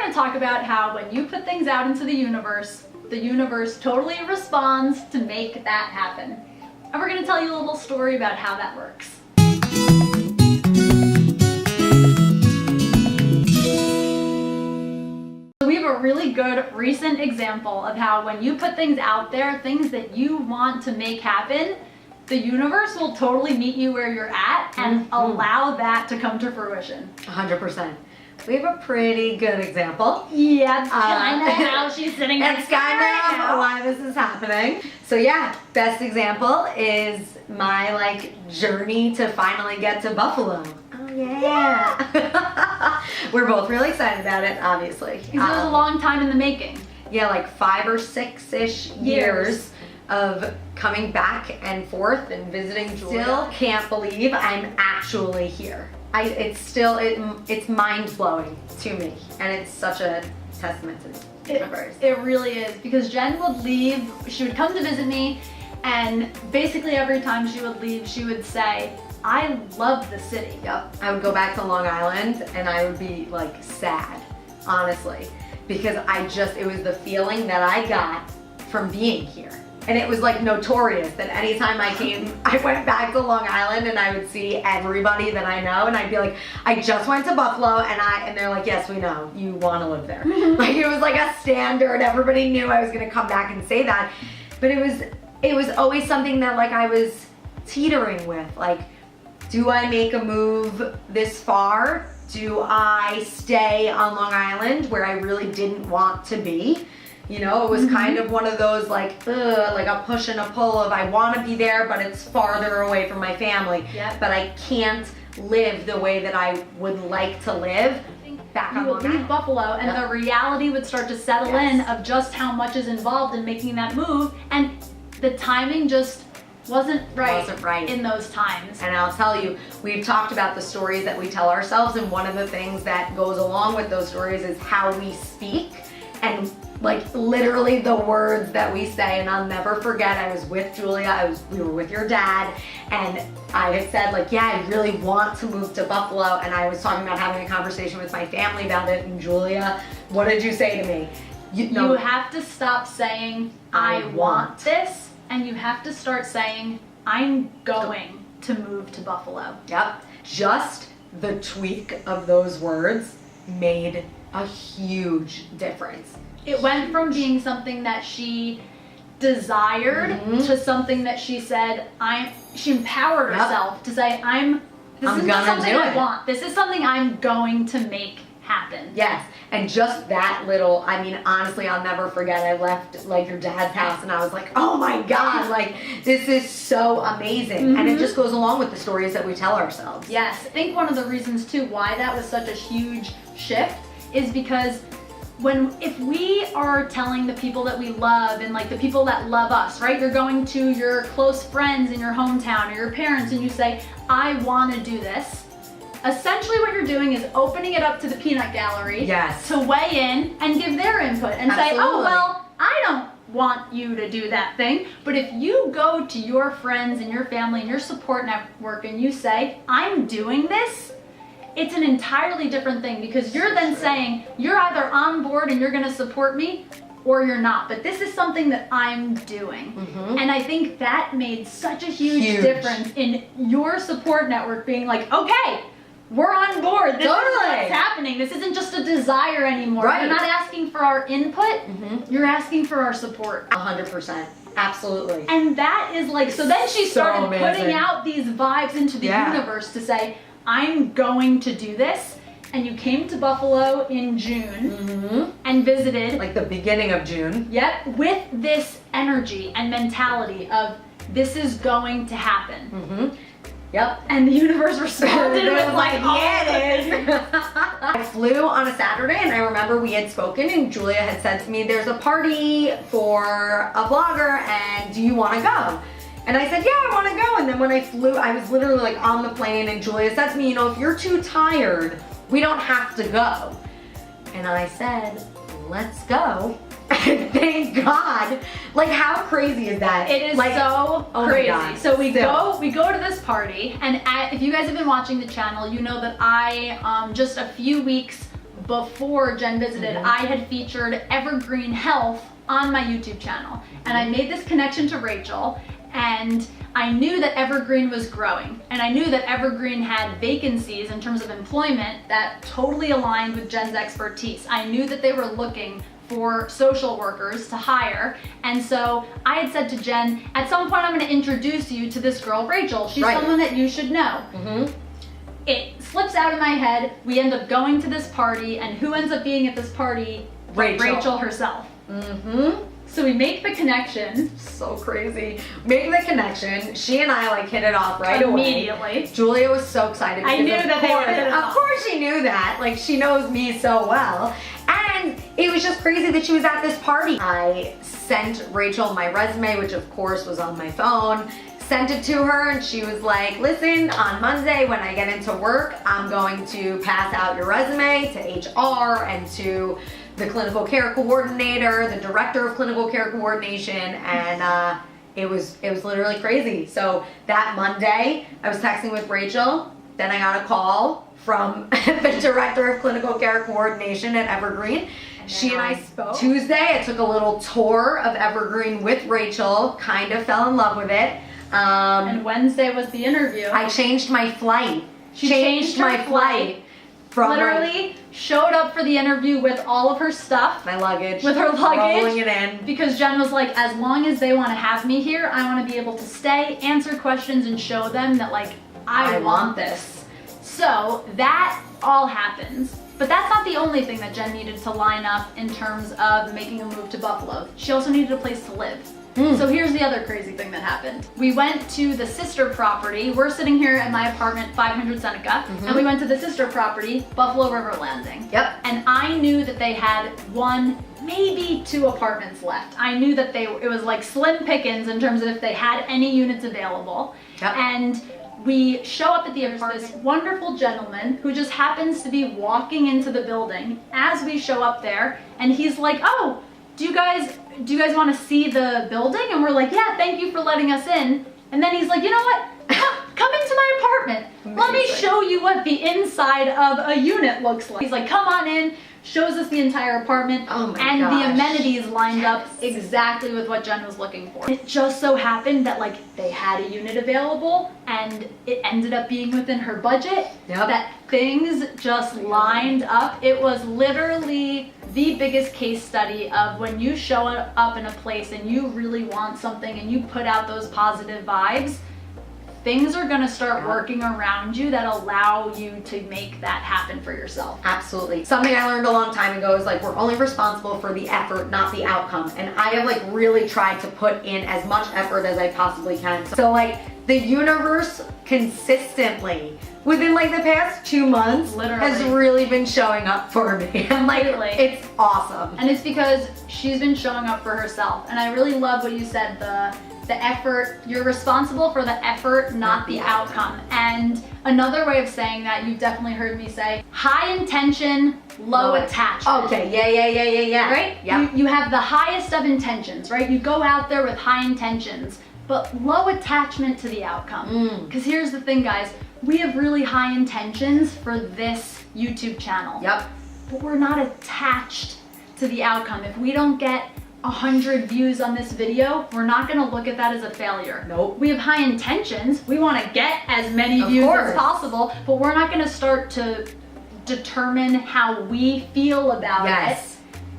going to talk about how when you put things out into the universe totally responds to make that happen. And we're going to tell you a little story about how that works. So we have a really good recent example of how when you put things out there, things that you want to make happen, the universe will totally meet you where you're at and allow that to come to fruition. 100%. We have a pretty good example. Yeah, I know how she's sitting next to me right kind now. of why this is happening. So yeah, best example is my journey to finally get to Buffalo. Oh yeah. We're both really excited about it, obviously. Because it was a long time in the making. Yeah, like 5 or 6-ish years of coming back and forth and visiting Julia. Still can't believe I'm actually here. It's mind-blowing to me, and it's such a testament to the universe. It really is, because Jen would leave, she would come to visit me, and basically every time she would leave, she would say, I love the city. Yep, I would go back to Long Island, and I would be sad, honestly, because it was the feeling that I got from being here. And it was notorious that anytime I came, I went back to Long Island and I would see everybody that I know, and I'd be like, I just went to Buffalo, and they're like, yes, we know, you want to live there. It was like a standard, everybody knew I was gonna come back and say that. But it was always something that I was teetering with, do I make a move this far? Do I stay on Long Island where I really didn't want to be? You know, it was kind of one of those a push and a pull of I want to be there, but it's farther away from my family. Yep. But I can't live the way that I would like to live back on Long Island. You would leave Buffalo, and the reality would start to settle in of just how much is involved in making that move, and the timing just wasn't right in those times. And I'll tell you, we've talked about the stories that we tell ourselves, and one of the things that goes along with those stories is how we speak, and literally the words that we say. And I'll never forget, I was with Julia, we were with your dad, and I had said yeah, I really want to move to Buffalo, and I was talking about having a conversation with my family about it, and Julia, what did you say to me? You have to stop saying, I want this, and you have to start saying, I'm going to move to Buffalo. Yep, just the tweak of those words made a huge difference. It went from being something that she desired to something that she said, she empowered herself to say, this isn't something I want. This is something I'm going to make happen. Yes, and just that little, honestly, I'll never forget, I left your dad's house and I was like, oh my God, this is so amazing. And it just goes along with the stories that we tell ourselves. Yes, I think one of the reasons too why that was such a huge shift is because if we are telling the people that we love and the people that love us, right? You're going to your close friends in your hometown or your parents and you say, I want to do this. Essentially what you're doing is opening it up to the peanut gallery to weigh in and give their input and say, oh, well, I don't want you to do that thing. But if you go to your friends and your family and your support network and you say, I'm doing this, it's an entirely different thing, because you're then saying you're either on board and you're going to support me or you're not. But this is something that I'm doing. And I think that made such a huge difference in your support network being okay, we're on board. This is what's happening. This isn't just a desire anymore. You're not asking for our input. You're asking for our support. 100%. Absolutely. And that is so then she started putting out these vibes into the universe to say, I'm going to do this. And you came to Buffalo in June and visited. The beginning of June. Yep, with this energy and mentality of this is going to happen. Yep. And the universe responded with yeah, it is. I flew on a Saturday, and I remember we had spoken, and Julia had said to me, there's a party for a blogger, and do you want to go? And I said, yeah, I want to go. And then when I flew, I was literally on the plane, and Julia said to me, if you're too tired, we don't have to go. And I said, let's go. Thank God. How crazy is that? It is so crazy. So we go to this party, and if you guys have been watching the channel, you know that I just a few weeks before Jen visited, I had featured Evergreen Health on my YouTube channel. And I made this connection to Rachel, and I knew that Evergreen was growing, and I knew that Evergreen had vacancies in terms of employment that totally aligned with Jen's expertise. I knew that they were looking for social workers to hire, and so I had said to Jen, at some point I'm going to introduce you to this girl, Rachel. She's someone that you should know. It slips out of my head. We end up going to this party, and who ends up being at this party? Rachel herself. So we make the connection. So crazy. Make the connection. She and I like hit it off right immediately. Away. Julia was so excited. I knew that they were hit it off. Of course she knew that. Like, she knows me so well. And it was just crazy that she was at this party. I sent Rachel my resume, which of course was on my phone. Sent it to her, and she was like, listen, on Monday when I get into work, I'm going to pass out your resume to HR and to the clinical care coordinator, the director of clinical care coordination, and it was literally crazy. So that Monday, I was texting with Rachel, then I got a call from the director of clinical care coordination at Evergreen. She and I spoke. Tuesday, I took a little tour of Evergreen with Rachel, kind of fell in love with it. And Wednesday was the interview. I changed my flight. She changed my flight. Literally showed up for the interview with all of her stuff. My luggage. With her luggage. Rolling it in. Because Jen was like, as long as they want to have me here, I want to be able to stay, answer questions, and show them that, like, I want this. So that all happens. But that's not the only thing that Jen needed to line up in terms of making a move to Buffalo. She also needed a place to live. So here's the other crazy thing that happened. We went to the sister property. We're sitting here at my apartment, 500 Seneca, and we went to the sister property, Buffalo River Landing. And I knew that they had 1, maybe 2 apartments left. I knew that it was like slim pickings in terms of if they had any units available. And we show up at the apartment, this wonderful gentleman who just happens to be walking into the building as we show up there, and he's like, oh, do you guys want to see the building? And we're like, yeah, thank you for letting us in. And then he's like, you know what? Come into my apartment. Let me show you what the inside of a unit looks like. He's like, come on in. Shows us the entire apartment, and the amenities lined up exactly with what Jen was looking for. It just so happened that, like, they had a unit available, and it ended up being within her budget. That things just lined up. It was literally the biggest case study of when you show up in a place and you really want something and you put out those positive vibes, things are going to start working around you that allow you to make that happen for yourself. Absolutely. Something I learned a long time ago is, like, we're only responsible for the effort, not the outcome. And I have, like, really tried to put in as much effort as I possibly can. So, like, the universe consistently within, like, the past 2 months has really been showing up for me. I'm like, it's awesome. And it's because she's been showing up for herself. And I really love what you said, the effort. You're responsible for the effort, not the outcome. And another way of saying that, you've definitely heard me say, high intention, low attachment. Okay, yeah. Right? You have the highest of intentions, right? You go out there with high intentions, but low attachment to the outcome. Because here's the thing, guys, we have really high intentions for this YouTube channel. But we're not attached to the outcome. If we don't get 100 views on this video, we're not going to look at that as a failure. We have high intentions. We want to get as many views as possible, but we're not going to start to determine how we feel about it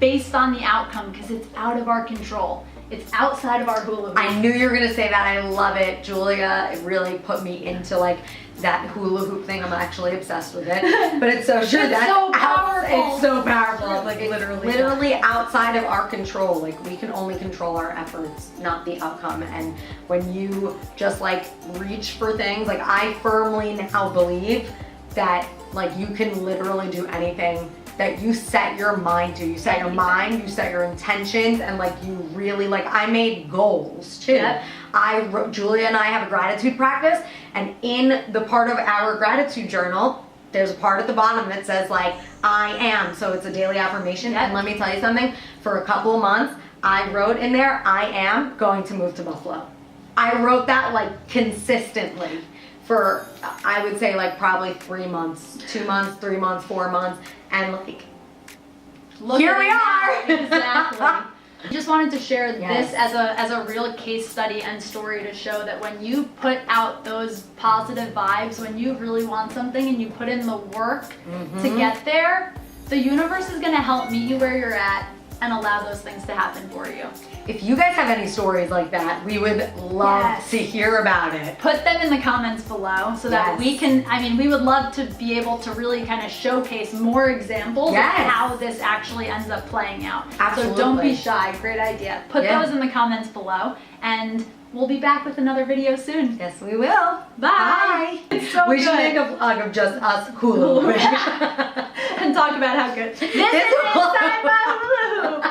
based on the outcome, because it's out of our control. It's outside of our hula hoop. I knew you were going to say that. I love it. Julia, it really put me into, like, that hula hoop thing. I'm actually obsessed with it. But it's so true. It's so powerful. It's so powerful. Like, literally outside of our control. Like, we can only control our efforts, not the outcome. And when you just, like, reach for things, like, I firmly now believe that, like, you can literally do anything that you set your mind to. You set your mind, you set your intentions, and, like, you really, like, I made goals too. Julia and I have a gratitude practice, and in the part of our gratitude journal, there's a part at the bottom that says, like, I am. So it's a daily affirmation. And let me tell you something, for a couple of months, I wrote in there, I am going to move to Buffalo. I wrote that, like, consistently for, I would say, like, probably 3 months, 2 months, 3 months, 4 months. And like, Look here at we it are. now. Exactly. I just wanted to share Yes. this as a real case study and story to show that when you put out those positive vibes, when you really want something and you put in the work to get there, the universe is going to help meet you where you're at and allow those things to happen for you. If you guys have any stories like that, we would love to hear about it. Put them in the comments below so that we can, I mean, we would love to be able to really kind of showcase more examples of how this actually ends up playing out. Absolutely. So don't be shy. Great idea. Put those in the comments below, and we'll be back with another video soon. Yes, we will. Bye. It's so we good. should make a vlog of just us hula hooping. And talk about how good. This is inside my hula hoop.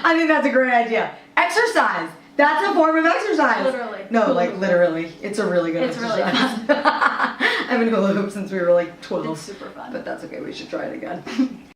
I think that's a great idea. Exercise. That's a form of exercise. Literally. No, like literally. It's a really good exercise. It's really fun. I've been hula hoop since we were like 12. It's super fun. But that's okay. We should try it again.